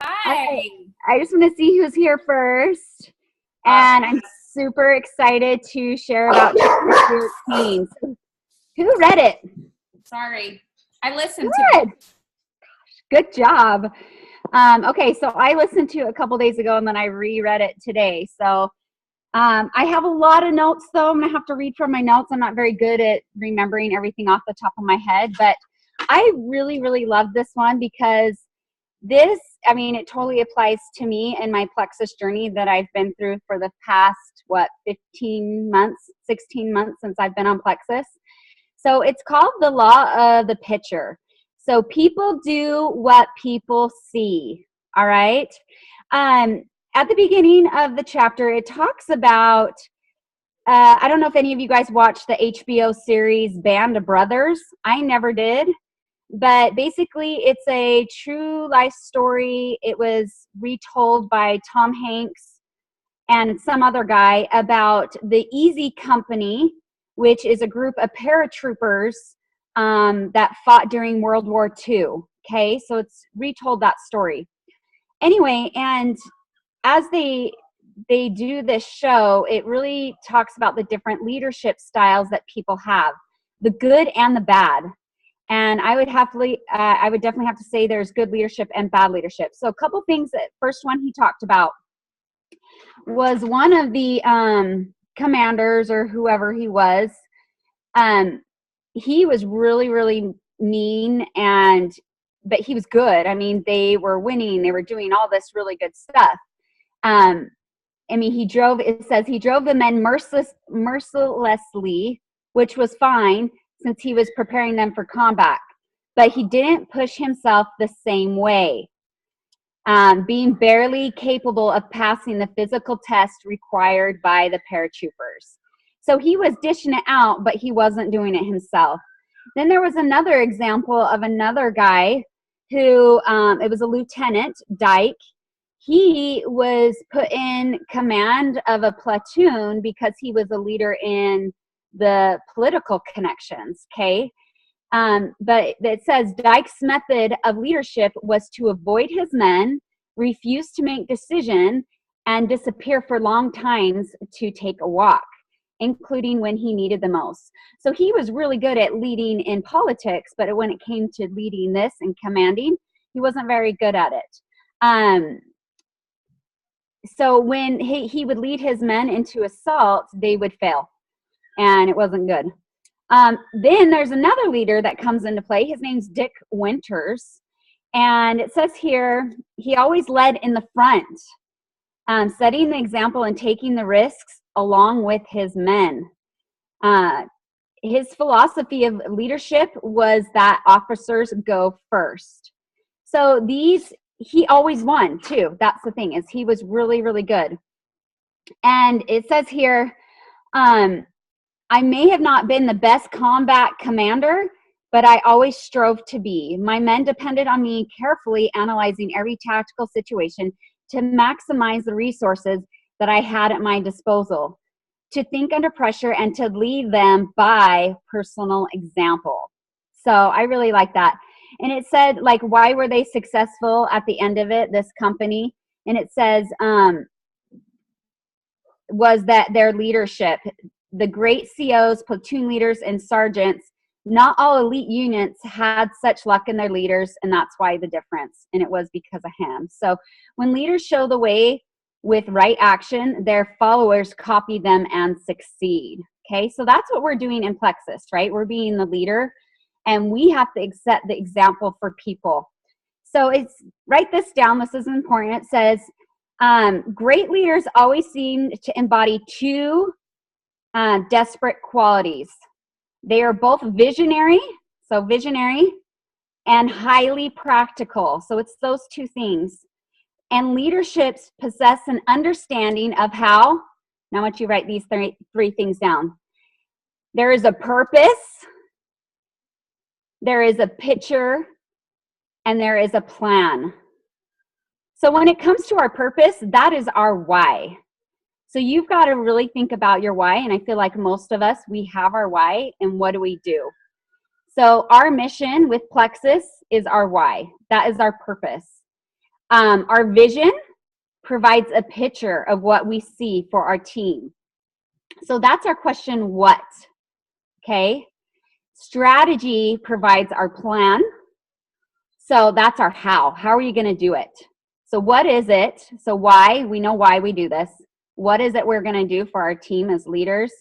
Hi. I just want to see who's here first. And I'm super excited to share about your teens. Who read it? Sorry. I listened to it. Good job. Okay, so I listened to it a couple days ago and then I reread it today. So I have a lot of notes, though. I'm going to have to read from my notes. I'm not very good at remembering everything off the top of my head, but I really, really love this one because it totally applies to me and my plexus journey that I've been through for the past, 15 months, 16 months since I've been on plexus. So it's called the law of the pitcher. So people do what people see, all right? At the beginning of the chapter, it talks about, I don't know if any of you guys watched the HBO series Band of Brothers. I never did. But basically, it's a true life story. It was retold by Tom Hanks and some other guy about the Easy Company, which is a group of paratroopers that fought during World War II. Okay, so it's retold that story. Anyway, and as they do this show, it really talks about the different leadership styles that people have, the good and the bad. And I would definitely have to say there's good leadership and bad leadership. So a couple things. That first one he talked about was one of the commanders or whoever he was. He was really, really mean, but he was good. I mean, they were winning. They were doing all this really good stuff. It says he drove the men mercilessly, which was fine, since he was preparing them for combat. But he didn't push himself the same way, being barely capable of passing the physical test required by the paratroopers. So he was dishing it out, but he wasn't doing it himself. Then there was another example of another guy who, it was a lieutenant, Dyke. He was put in command of a platoon because he was a leader in the political connections, okay? But it says Dyke's method of leadership was to avoid his men, refuse to make decisions, and disappear for long times to take a walk, including when he needed the most. So he was really good at leading in politics, but when it came to leading this and commanding, he wasn't very good at it. So when he would lead his men into assault, they would fail. And it wasn't good. Then there's another leader that comes into play. His name's Dick Winters. And it says here, he always led in the front, setting the example and taking the risks along with his men. His philosophy of leadership was that officers go first. So he always won too. That's the thing, is he was really, really good. And it says here, I may have not been the best combat commander, but I always strove to be. My men depended on me carefully analyzing every tactical situation to maximize the resources that I had at my disposal, to think under pressure and to lead them by personal example. So I really like that. And it said, like, why were they successful at the end of it, this company? And it says, was that their leadership, the great COs, platoon leaders, and sergeants, not all elite units had such luck in their leaders, and that's why the difference. And it was because of him. So when leaders show the way with right action, their followers copy them and succeed. Okay, so that's what we're doing in Plexus, right? We're being the leader, and we have to set the example for people. So write this down. This is important. It says, great leaders always seem to embody two desperate qualities. They are both visionary, and highly practical. So it's those two things. And leaderships possess an understanding of how, now I want you to write these three things down. There is a purpose, there is a picture, and there is a plan. So when it comes to our purpose, that is our why. So you've got to really think about your why, and I feel like most of us, we have our why, and what do we do? So our mission with Plexus is our why. That is our purpose. Our vision provides a picture of what we see for our team. So that's our question, what? Okay. Strategy provides our plan. So that's our how. How are you going to do it? So what is it? So why? We know why we do this. What is it we're going to do for our team as leaders?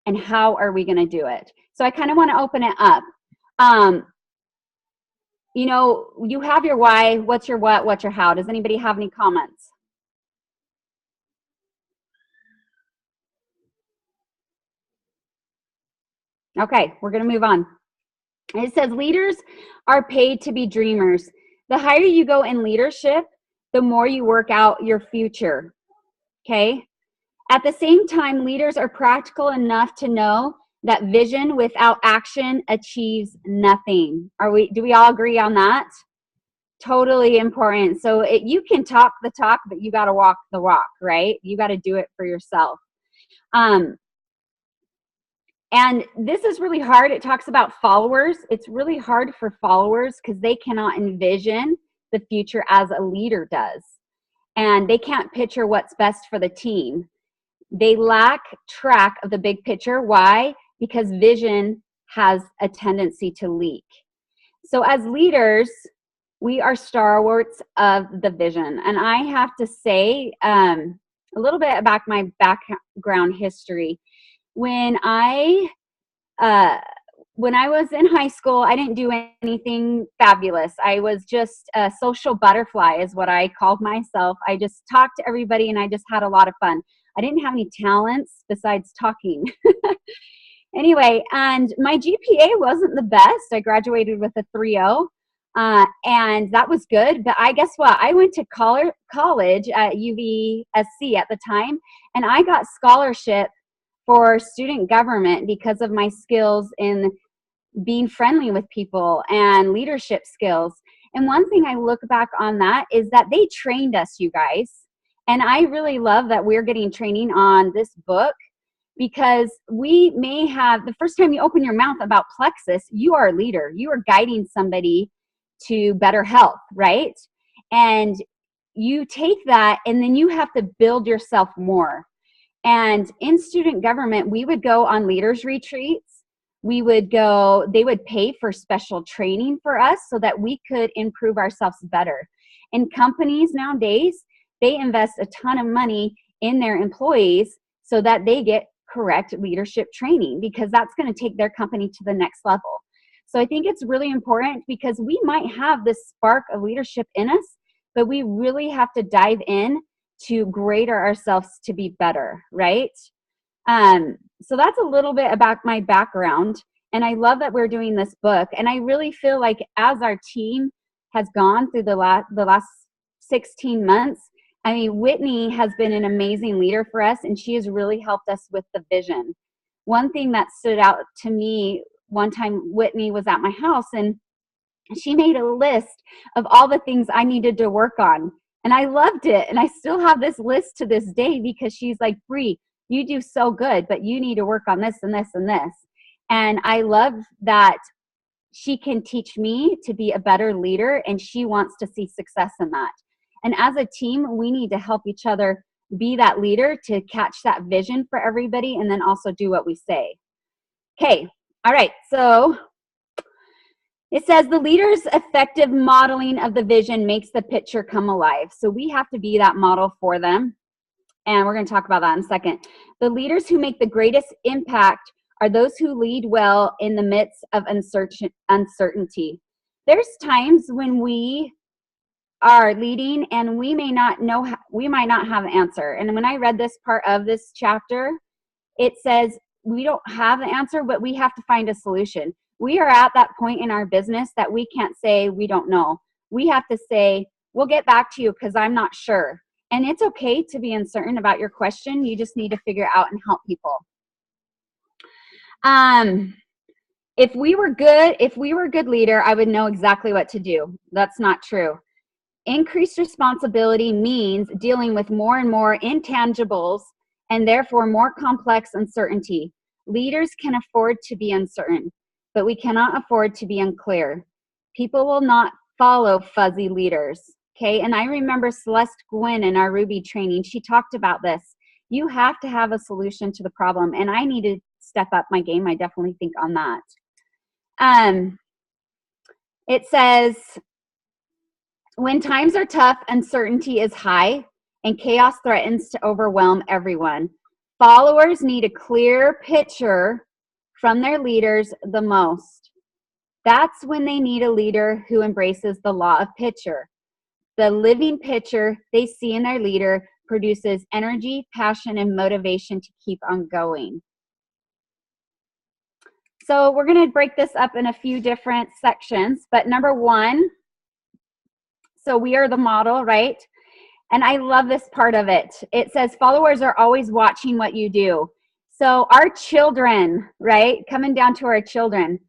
And how are we going to do it? So I kind of want to open it up. You know, you have your why, what's your what, what's your how? Does anybody have any comments? Okay, we're going to move on. It says leaders are paid to be dreamers. The higher you go in leadership, the more you work out your future. Okay? At the same time, leaders are practical enough to know that vision without action achieves nothing. Do we all agree on that? Totally important. So you can talk the talk, but you got to walk the walk, right? You got to do it for yourself. And this is really hard. It talks about followers. It's really hard for followers because they cannot envision the future as a leader does. And they can't picture what's best for the team. They lack track of the big picture. Why? Because vision has a tendency to leak. So as leaders, we are stalwarts of the vision. And I have to say a little bit about my background history. When I was in high school, I didn't do anything fabulous. I was just a social butterfly is what I called myself. I just talked to everybody and I just had a lot of fun. I didn't have any talents besides talking. Anyway, and my GPA wasn't the best. I graduated with a 3.0, and that was good. But guess what? I went to college at UVSC at the time, and I got scholarship for student government because of my skills in being friendly with people and leadership skills. And one thing I look back on that is that they trained us, you guys. And I really love that we're getting training on this book, because we may have, the first time you open your mouth about plexus, you are a leader. You are guiding somebody to better health, right? And you take that and then you have to build yourself more. And in student government, we would go on leaders retreats. They would pay for special training for us so that we could improve ourselves better. And companies nowadays, they invest a ton of money in their employees so that they get correct leadership training, because that's going to take their company to the next level. So I think it's really important, because we might have this spark of leadership in us, but we really have to dive in to greater ourselves to be better, right? So that's a little bit about my background, and I love that we're doing this book. And I really feel like as our team has gone through the last 16 months, I mean, Whitney has been an amazing leader for us, and she has really helped us with the vision. One thing that stood out to me, one time Whitney was at my house, and she made a list of all the things I needed to work on. And I loved it. And I still have this list to this day, because she's like, Bri, you do so good, but you need to work on this and this and this. And I love that she can teach me to be a better leader, and she wants to see success in that. And as a team, we need to help each other be that leader to catch that vision for everybody, and then also do what we say. Okay, all right, so it says the leader's effective modeling of the vision makes the picture come alive. So we have to be that model for them. And we're going to talk about that in a second. The leaders who make the greatest impact are those who lead well in the midst of uncertainty. There's times when we are leading and we may not know, we might not have an answer. And when I read this part of this chapter, it says we don't have the answer, but we have to find a solution. We are at that point in our business that we can't say we don't know. We have to say, we'll get back to you because I'm not sure. And it's okay to be uncertain about your question. You just need to figure it out and help people. If we were a good leader, I would know exactly what to do. That's not true. Increased responsibility means dealing with more and more intangibles and therefore more complex uncertainty. Leaders can afford to be uncertain, but we cannot afford to be unclear. People will not follow fuzzy leaders. Okay. And I remember Celeste Gwynn in our Ruby training, she talked about this. You have to have a solution to the problem. And I need to step up my game. I definitely think on that. It says, when times are tough, uncertainty is high, and chaos threatens to overwhelm everyone. Followers need a clear picture from their leaders the most. That's when they need a leader who embraces the law of picture. The living picture they see in their leader produces energy, passion, and motivation to keep on going. So we're going to break this up in a few different sections. But number one, so we are the model, right? And I love this part of it. It says followers are always watching what you do. So our children, right? Coming down to our children,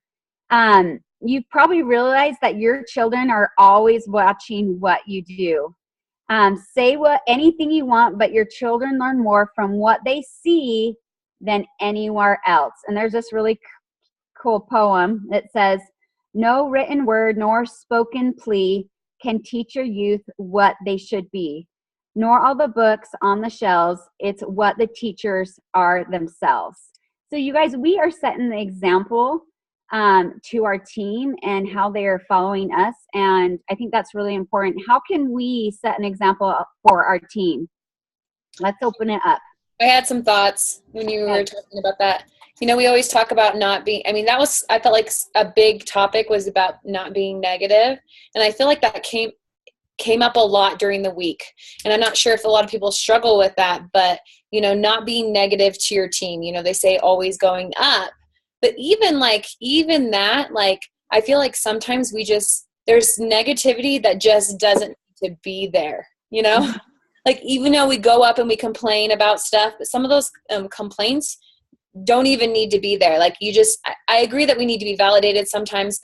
you've probably realized that your children are always watching what you do. Say anything you want, but your children learn more from what they see than anywhere else. And there's this really cool poem that says, no written word nor spoken plea can teach your youth what they should be, nor all the books on the shelves. It's what the teachers are themselves. So you guys, we are setting the example to our team and how they are following us. And I think that's really important. How can we set an example for our team? Let's open it up. I had some thoughts when you were talking about that. You know, we always talk about not being, I felt like a big topic was about not being negative. And I feel like that came up a lot during the week. And I'm not sure if a lot of people struggle with that, but, you know, not being negative to your team. You know, they say always going up. But even that, like, I feel like sometimes there's negativity that just doesn't need to be there, you know? Like, even though we go up and we complain about stuff, but some of those complaints don't even need to be there. Like, I agree that we need to be validated sometimes,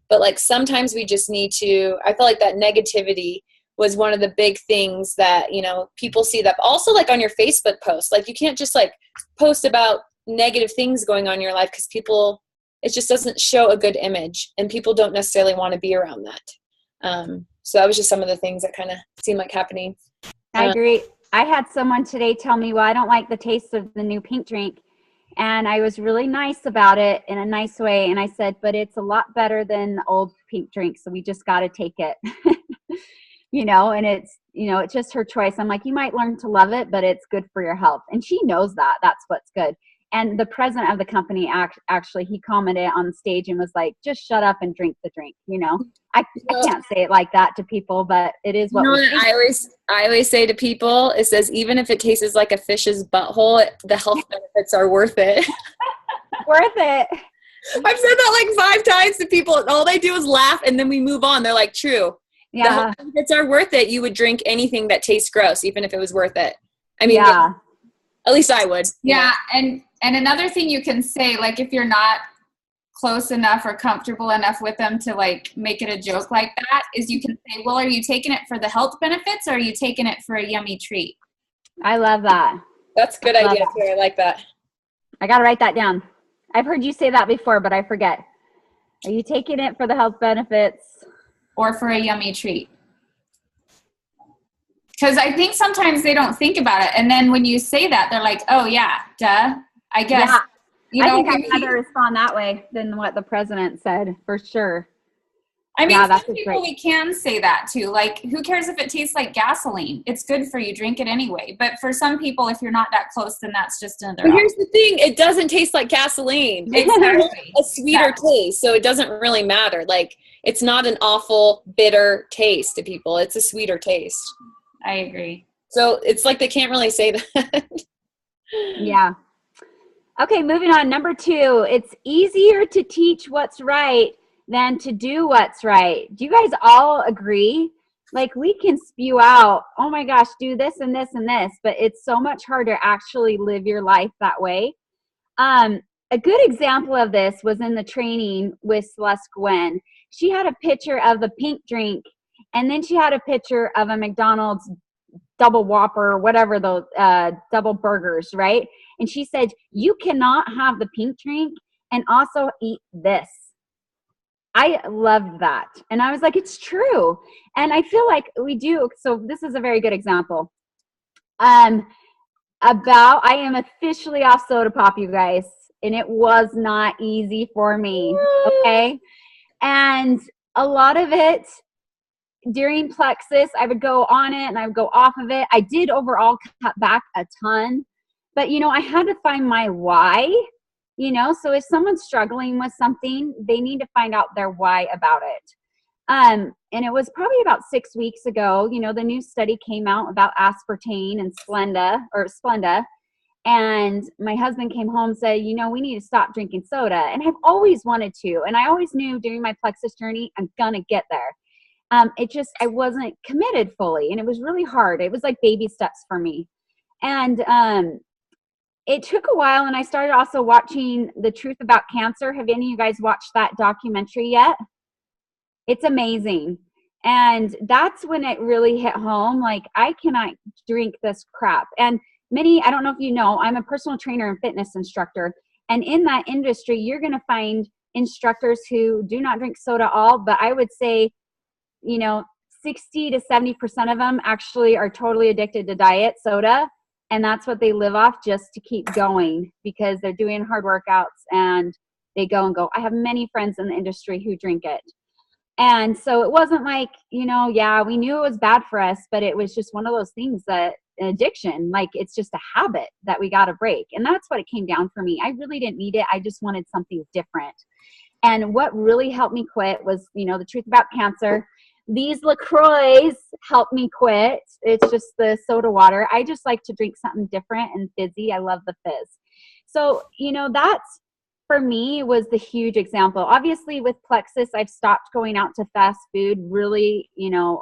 but like sometimes we just need to, I feel like that negativity was one of the big things that, you know, people see that. Also, like on your Facebook post, like you can't just like post about negative things going on in your life, because it just doesn't show a good image, and people don't necessarily want to be around that. So that was just some of the things that kind of seemed like happening. I agree. I had someone today tell me, well, I don't like the taste of the new pink drink. And I was really nice about it in a nice way. And I said, but it's a lot better than the old pink drink. So we just got to take it, you know, and it's just her choice. I'm like, you might learn to love it, but it's good for your health. And she knows that. That's what's good. And the president of the company, actually, he commented on stage and was like, just shut up and drink the drink. You know, I can't say it like that to people, but it is what I always say to people, it says, even if it tastes like a fish's butthole, the health benefits are worth it. Worth it. I've said that like 5 times to people, and all they do is laugh, and then we move on. They're like, true. Yeah. The health benefits are worth it. You would drink anything that tastes gross, even if it was worth it. I mean, yeah. At least I would. Yeah. And another thing you can say, like, if you're not close enough or comfortable enough with them to like make it a joke like that, is you can say, well, are you taking it for the health benefits, or are you taking it for a yummy treat? I love that. That's a good idea too. I like that. I got to write that down. I've heard you say that before, but I forget. Are you taking it for the health benefits? Or for a yummy treat? Because I think sometimes they don't think about it. And then when you say that, they're like, oh yeah, duh. I guess. Yeah. You know, I think I'd rather respond that way than what the president said, for sure. I mean, some people we can say that to. Like, who cares if it tastes like gasoline? It's good for you. Drink it anyway. But for some people, if you're not that close, then that's just another option. Here's the thing. It doesn't taste like gasoline. It's a sweeter taste, so it doesn't really matter. Like, it's not an awful, bitter taste to people. It's a sweeter taste. I agree. So it's like they can't really say that. Yeah. Okay, moving on. Number 2, it's easier to teach what's right than to do what's right. Do you guys all agree? Like, we can spew out, oh my gosh, do this and this and this, but it's so much harder to actually live your life that way. A good example of this was in the training with Celeste Gwen. She had a picture of the pink drink, and then she had a picture of a McDonald's double Whopper, whatever those double burgers, right? And she said, you cannot have the pink drink and also eat this. I loved that. And I was like, it's true. And I feel like we do. So this is a very good example. I am officially off soda pop, you guys. And it was not easy for me. Okay. And a lot of it during Plexus, I would go on it and I would go off of it. I did overall cut back a ton, but I had to find my why, so if someone's struggling with something, they need to find out their why about it. And it was probably about 6 weeks ago, the new study came out about aspartame and Splenda. And my husband came home and said, we need to stop drinking soda. And I've always wanted to. And I always knew during my Plexus journey, I'm going to get there. I wasn't committed fully. And it was really hard. It was like baby steps for me. And it took a while. And I started also watching The Truth About Cancer. Have any of you guys watched that documentary yet? It's amazing. And that's when it really hit home. Like, I cannot drink this crap. And I don't know if you know, I'm a personal trainer and fitness instructor. And in that industry, you're going to find instructors who do not drink soda at all. But I would say, 60 to 70% of them actually are totally addicted to diet soda. And that's what they live off, just to keep going, because they're doing hard workouts and they go and go. I have many friends in the industry who drink it. And so it wasn't like, we knew it was bad for us, but it was just one of those things that addiction, like, it's just a habit that we got to break. And that's what it came down for me. I really didn't need it. I just wanted something different. And what really helped me quit was, The Truth About Cancer. These LaCroix helped me quit. It's just the soda water. I just like to drink something different and fizzy. I love the fizz. So, that's, for me, was the huge example. Obviously, with Plexus, I've stopped going out to fast food really, a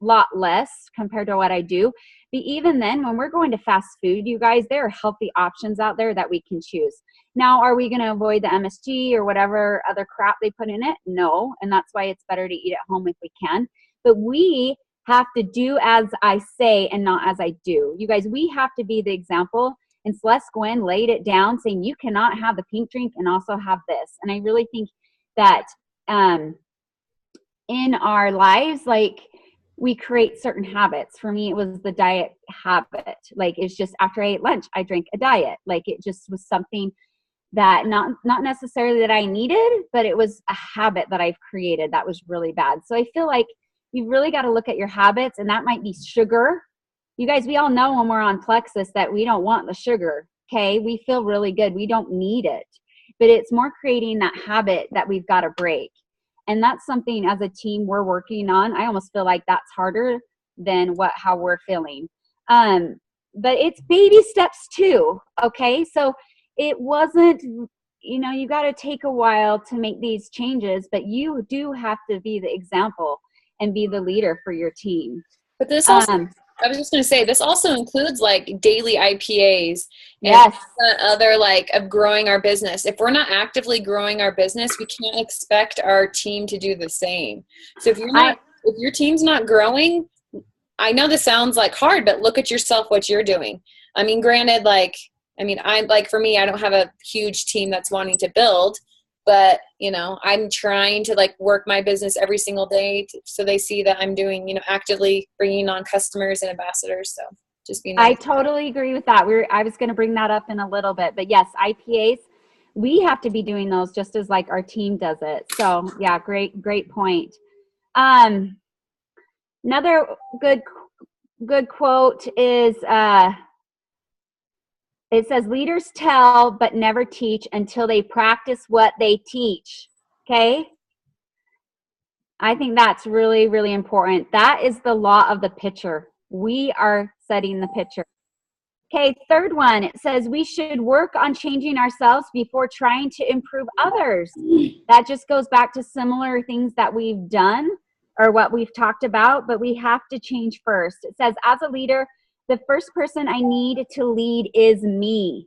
lot less compared to what I do. But even then, when we're going to fast food, you guys, there are healthy options out there that we can choose. Now, are we going to avoid the MSG or whatever other crap they put in it? No. And that's why it's better to eat at home if we can. But we have to do as I say and not as I do. You guys, we have to be the example. And Celeste Gwen laid it down saying, you cannot have the pink drink and also have this. And I really think that in our lives, like, we create certain habits. For me, it was the diet habit. Like, it's just after I ate lunch, I drank a diet. Like, it just was something that not necessarily that I needed, but it was a habit that I've created that was really bad. So I feel like you've really got to look at your habits, and that might be sugar. You guys, we all know when we're on Plexus that we don't want the sugar, okay? We feel really good. We don't need it. But it's more creating that habit that we've got to break. And that's something as a team we're working on. I almost feel like that's harder than how we're feeling. But it's baby steps too, okay? So it wasn't, you got to take a while to make these changes, but you do have to be the example and be the leader for your team. But this also, I was just going to say, this also includes like daily IPAs and yes, other of growing our business. If we're not actively growing our business, we can't expect our team to do the same. So if your team's not growing, I know this sounds like hard, but look at yourself, what you're doing. I mean, granted, for me, I don't have a huge team that's wanting to build, but, I'm trying to work my business every single day so they see that I'm doing, actively bringing on customers and ambassadors. So just be nice. I totally agree with that. I was going to bring that up in a little bit, but yes, IPAs, we have to be doing those just as our team does it. So yeah, great point. Another good quote is, it says, leaders tell but never teach until they practice what they teach. Okay? I think that's really, really important. That is the law of the pitcher. We are setting the pitcher. Okay, third one, it says we should work on changing ourselves before trying to improve others. That just goes back to similar things that we've done or what we've talked about, but we have to change first. It says, as a leader, the first person I need to lead is me.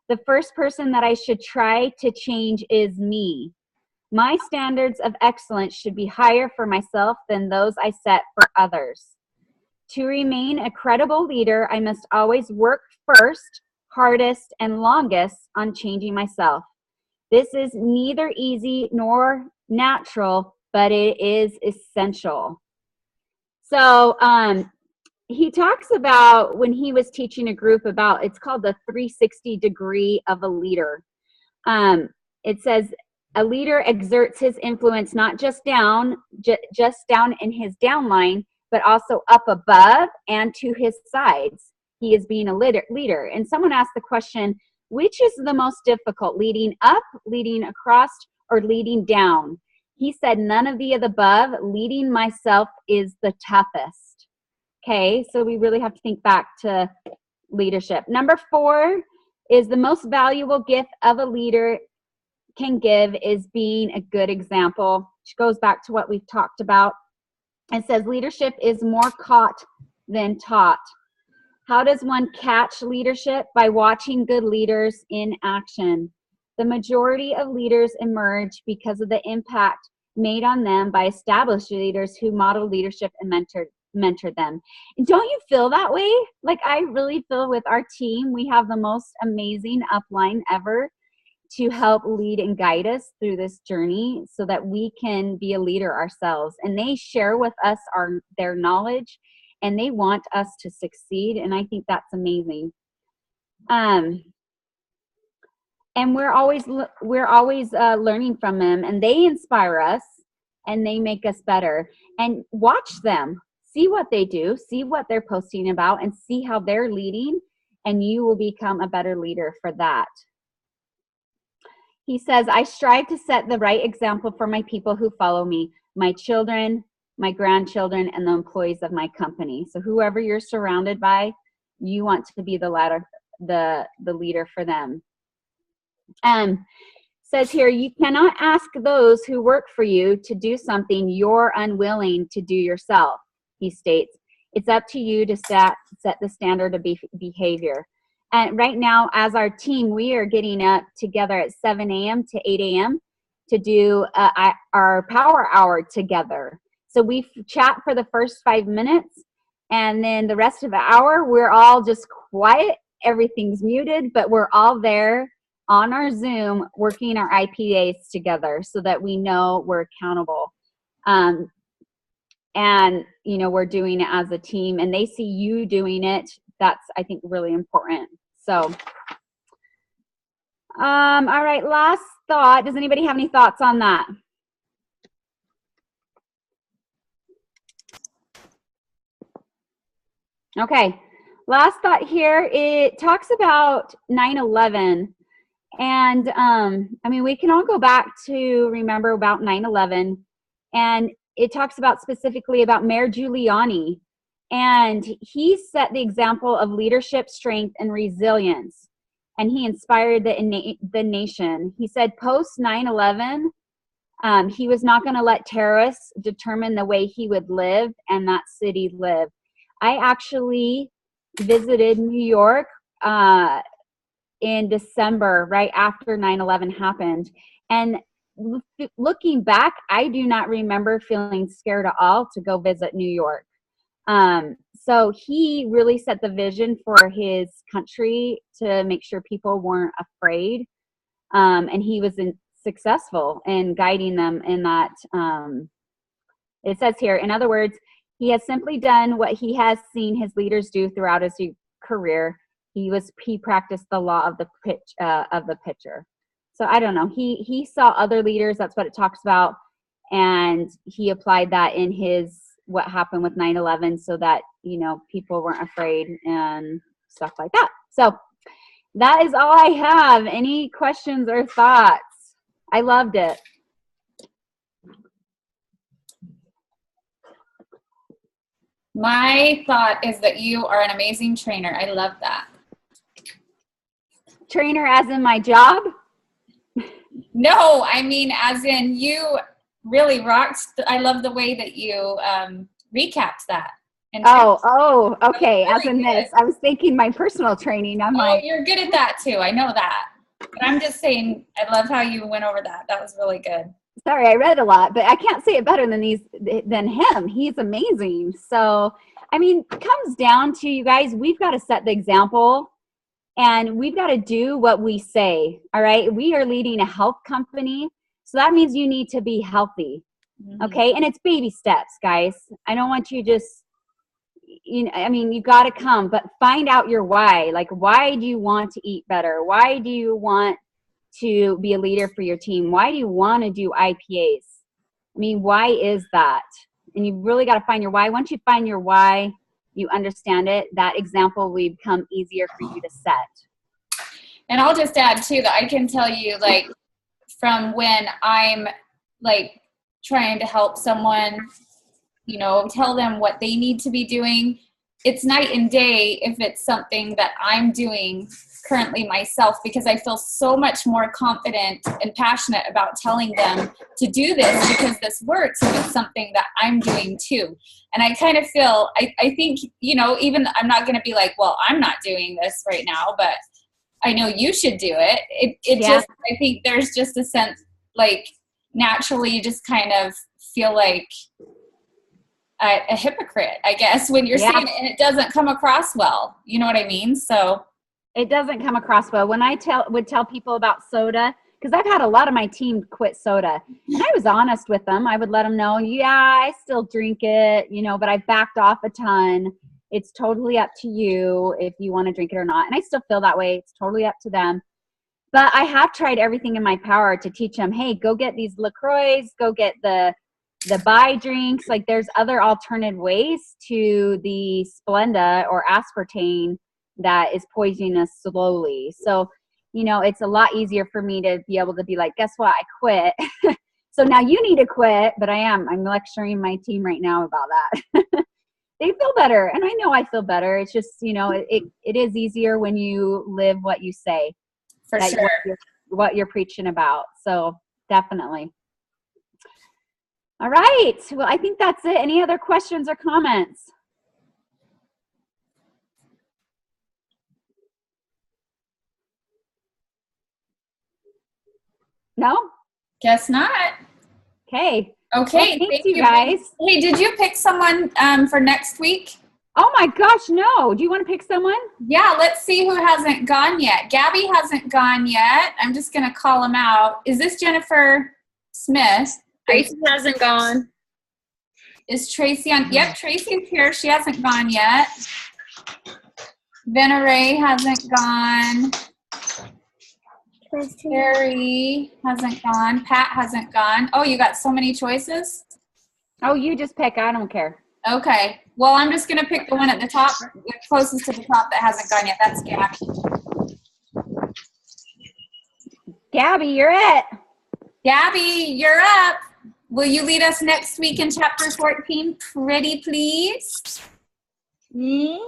The first person that I should try to change is me. My standards of excellence should be higher for myself than those I set for others. To remain a credible leader, I must always work first, hardest, and longest on changing myself. This is neither easy nor natural, but it is essential. So he talks about when he was teaching a group about, it's called the 360 degree of a leader. It says a leader exerts his influence not just down in his downline, but also up above and to his sides. He is being a leader. And someone asked the question, which is the most difficult, leading up, leading across, or leading down? He said, none of the above. Leading myself is the toughest. Okay, so we really have to think back to leadership. Number 4 is the most valuable gift of a leader can give is being a good example, which goes back to what we've talked about. It says leadership is more caught than taught. How does one catch leadership? By watching good leaders in action. The majority of leaders emerge because of the impact made on them by established leaders who model leadership and mentored them. And don't you feel that way? Like, I really feel with our team, we have the most amazing upline ever to help lead and guide us through this journey so that we can be a leader ourselves. And they share with us their knowledge, and they want us to succeed. And I think that's amazing. And we're always learning from them, and they inspire us and they make us better. And watch them, see what they do, see what they're posting about, and see how they're leading, and you will become a better leader for that. He says, I strive to set the right example for my people who follow me, my children, my grandchildren, and the employees of my company. So whoever you're surrounded by, you want to be the leader for them. Says here, you cannot ask those who work for you to do something you're unwilling to do yourself, he states. It's up to you to set the standard of behavior. And right now, as our team, we are getting up together at 7 a.m. to 8 a.m. to do our power hour together. So we chat for the first 5 minutes, and then the rest of the hour, we're all just quiet. Everything's muted, but we're all there on our Zoom working our IPAs together so that we know we're accountable. And, you know, we're doing it as a team, and they see you doing it. That's, I think, really important. So, all right, last thought. Does anybody have any thoughts on that? Okay, last thought here. It talks about 9/11. And, I mean, we can all go back to remember about 9/11. And it talks about specifically about Mayor Giuliani. And he set the example of leadership, strength, and resilience. And he inspired the nation. He said post 9/11, he was not going to let terrorists determine the way he would live and that city live. I actually visited New York in December, right after 9/11 happened. And looking back, I do not remember feeling scared at all to go visit New York. So he really set the vision for his country to make sure people weren't afraid. And he was successful in guiding them in that. It says here, in other words, he has simply done what he has seen his leaders do throughout his career. He practiced the law of the pitcher. So I don't know. He saw other leaders. That's what it talks about, and he applied that in what happened with 9/11, so that, you know, people weren't afraid and stuff like that. So that is all I have. Any questions or thoughts? I loved it. My thought is that you are an amazing trainer. I love that. Trainer as in my job? No, I mean as in you really rocked. I love the way that you recapped that. Oh, okay. Really as in good. this, I was thinking my personal training. I'm like, you're good at that too. I know that. But I'm just saying, I love how you went over that. That was really good. Sorry, I read a lot, but I can't say it better than him. He's amazing. So, I mean, it comes down to, you guys, we've got to set the example, and we've got to do what we say. All right. We are leading a health company. So that means you need to be healthy. Okay. And it's baby steps, guys. I don't want you just, I mean, you got to come, but find out your why. Like, why do you want to eat better? Why do you want to be a leader for your team? Why do you want to do IPAs? I mean, why is that? And you really got to find your why. Once you find your why, you understand it, that example will become easier for you to set. And I'll just add too that I can tell you, like, from when I'm like trying to help someone, you know, tell them what they need to be doing, it's night and day if it's something that I'm doing currently myself, because I feel so much more confident and passionate about telling them to do this because this works and it's something that I'm doing too. And I kind of feel, I think, you know, even I'm not going to be like, well, I'm not doing this right now, but I know you should do it. It just, I think there's just a sense, like, naturally you just kind of feel like a hypocrite, I guess, when you're saying it and it doesn't come across well. You know what I mean? So it doesn't come across well. When I would tell people about soda, because I've had a lot of my team quit soda, and I was honest with them. I would let them know, I still drink it, you know, but I've backed off a ton. It's totally up to you if you want to drink it or not. And I still feel that way. It's totally up to them. But I have tried everything in my power to teach them, hey, go get these LaCroix, go get the buy drinks. Like, there's other alternative ways to the Splenda or aspartame that is poisoning us slowly. So, you know, it's a lot easier for me to be able to be like, guess what? I quit. So now you need to quit, but I'm lecturing my team right now about that. They feel better. And I know I feel better. It's just, you know, it is easier when you live what you say. For sure. What you're preaching about. So definitely. All right. Well, I think that's it. Any other questions or comments? No? Guess not. Okay. Okay. Well, thank you guys. Hey, did you pick someone for next week? Oh my gosh, no. Do you want to pick someone? Yeah, let's see who hasn't gone yet. Gabby hasn't gone yet. I'm just going to call him out. Is this Jennifer Smith? Tracy hasn't gone. Is Tracy on? Yep, Tracy's here. She hasn't gone yet. Venere hasn't gone. Terry hasn't gone. Pat hasn't gone. Oh, you got so many choices? Oh, you just pick. I don't care. Okay. Well, I'm just going to pick the one at the top, the closest to the top that hasn't gone yet. That's Gabby. Gabby, you're it. Gabby, you're up. Will you lead us next week in chapter 14, pretty please? Me?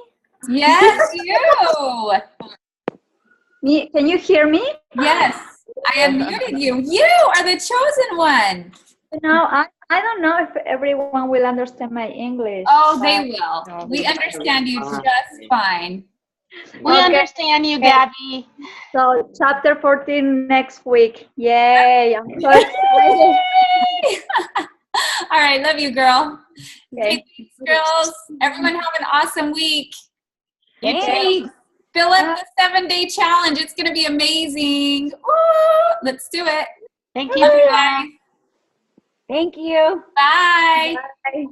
Yes, you. Me? Can you hear me? Yes, I unmuted you. You are the chosen one. No, I don't know if everyone will understand my English. Oh, they will. We understand you just fine. We understand you, Gabby. So chapter 14 next week. Yay! I'm so excited. All right, love you, girl. Okay. Thanks, girls. Everyone have an awesome week. Thanks. Fill up the 7-day challenge. It's going to be amazing. Ooh, let's do it. Thank you, Bye. Thank you. Bye. Bye.